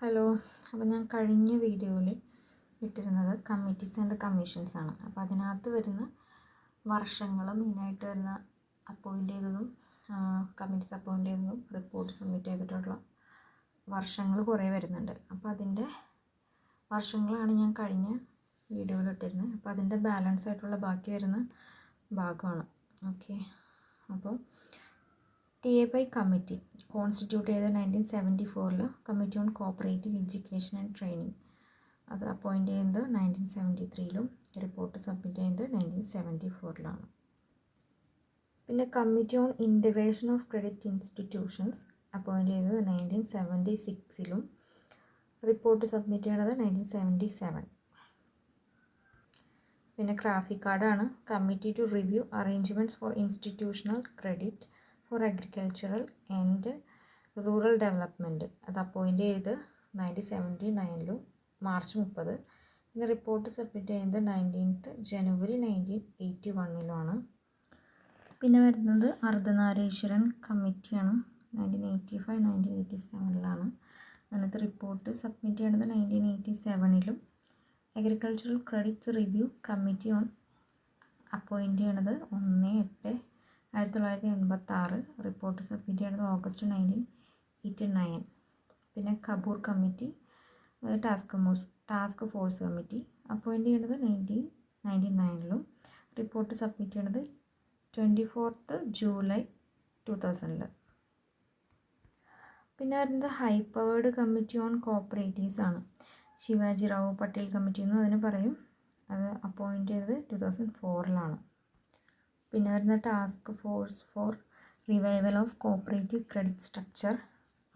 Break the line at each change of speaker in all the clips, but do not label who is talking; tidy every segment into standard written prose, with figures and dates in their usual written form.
Hello. അപ്പോൾ ഞാൻ കഴിഞ്ഞ വീഡിയോയിൽ ഇട്ടിരുന്നത് കമ്മിറ്റീസ് ആൻഡ് കമ്മീഷൻസ് ആണ്. അപ്പോൾ അതിനകത്ത് വരുന്ന വർഷങ്ങൾ മെയിനായിട്ട് വരുന്ന അപ്പോയിൻ്റ് ചെയ്തതും കമ്മിറ്റീസ് അപ്പോയിൻ്റ് ചെയ്തതും റിപ്പോർട്ട് സബ്മിറ്റ് ചെയ്തിട്ടുള്ള വർഷങ്ങൾ കുറേ വരുന്നുണ്ട്. അപ്പോൾ അതിൻ്റെ വർഷങ്ങളാണ് ഞാൻ കഴിഞ്ഞ വീഡിയോയിൽ ഇട്ടിരുന്നത്. അപ്പോൾ അതിൻ്റെ ബാലൻസ് ആയിട്ടുള്ള ബാക്കി വരുന്ന ഭാഗമാണ്. ഓക്കെ. അപ്പോൾ TAPI കമ്മിറ്റി കോൺസ്റ്റിറ്റ്യൂട്ട് ചെയ്ത 1974 committee on cooperative education and training. അത് അപ്പോയിൻ്റ് ചെയ്യുന്നത് 1973 റിപ്പോർട്ട് സബ്മിറ്റ് ചെയ്യുന്നത് 1974. പിന്നെ committee on integration of credit institutions appoint ചെയ്തത് 1976 റിപ്പോർട്ട് സബ്മിറ്റ് ചെയ്യണത് 1977. പിന്നെ ക്രാഫിക്കാർഡാണ് committee to review arrangements for institutional credit for agricultural and rural development. അത് അപ്പോയിൻ്റ് ചെയ്ത് 1979 മാർച്ച് 30. പിന്നെ റിപ്പോർട്ട് സബ്മിറ്റ് ചെയ്യുന്നത് 19th ജനുവരി 1981. പിന്നെ വരുന്നത് അർദ്ധനാരീശ്വരൻ കമ്മിറ്റിയാണ്. 1985-1987. അതിനകത്ത് റിപ്പോർട്ട് സബ്മിറ്റ് ചെയ്യണത് 1987. Agricultural credit review committee on appoint ചെയ്യണത് 1/8/1986. റിപ്പോർട്ട് സബ്മിറ്റ് ചെയ്യണത് ഓഗസ്റ്റ് 1989. പിന്നെ Kapoor committee task force committee appoint ചെയ്യണത് 1999. റിപ്പോർട്ട് സബ്മിറ്റ് ചെയ്യണത് 24th ജൂലൈ 2000. പിന്നെ വരുന്നത് high powered committee on cooperatives ആണ്. ശിവാജി റാവു പട്ടേൽ കമ്മിറ്റി എന്നും അതിന് പറയും. അത് അപ്പോയിൻ്റ് ചെയ്തത് 2004. പിന്നെ വരുന്ന task force for revival of cooperative credit structure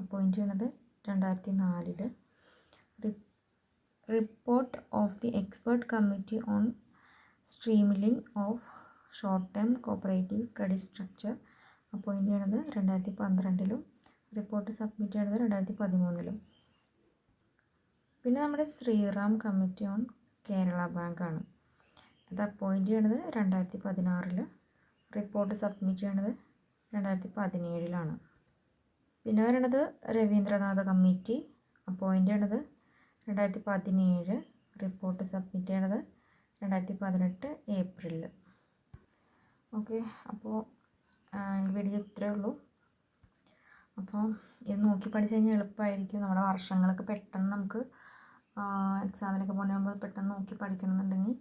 appoint ചെയ്യണത് 2004. Report of the expert committee on streamlining of short term cooperative credit structure appoint ചെയ്യണത് 2012. റിപ്പോർട്ട് സബ്മിറ്റ് ചെയ്യണത് 2013. പിന്നെ നമ്മുടെ ശ്രീറാം കമ്മിറ്റി ഓൺ കേരള ബാങ്കാണ്. അത് അപ്പോയിൻ്റ് ചെയ്യണത് 2016. റിപ്പോർട്ട് സബ്മിറ്റ് ചെയ്യണത് 2017. പിന്നെ വരണത് രവീന്ദ്രനാഥ കമ്മിറ്റി അപ്പോയിൻ്റ് ചെയ്യണത് 2017. റിപ്പോർട്ട് സബ്മിറ്റ് ചെയ്യണത് 2018 ഏപ്രിൽ. ഓക്കെ. അപ്പോൾ ഈ വീഡിയോ ഇത്രയേ ഉള്ളൂ. അപ്പോൾ ഇത് നോക്കി പഠിച്ചു കഴിഞ്ഞാൽ എളുപ്പമായിരിക്കും. നമ്മുടെ വർഷങ്ങളൊക്കെ പെട്ടെന്ന് നമുക്ക് എക്സാമിനൊക്കെ പോകുമ്പോൾ പെട്ടെന്ന് നോക്കി പഠിക്കണമെന്നുണ്ടെങ്കിൽ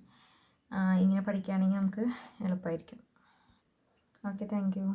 ഇങ്ങനെ പഠിക്കുകയാണെങ്കിൽ നമുക്ക് എളുപ്പമായിരിക്കും. Okay, thank you.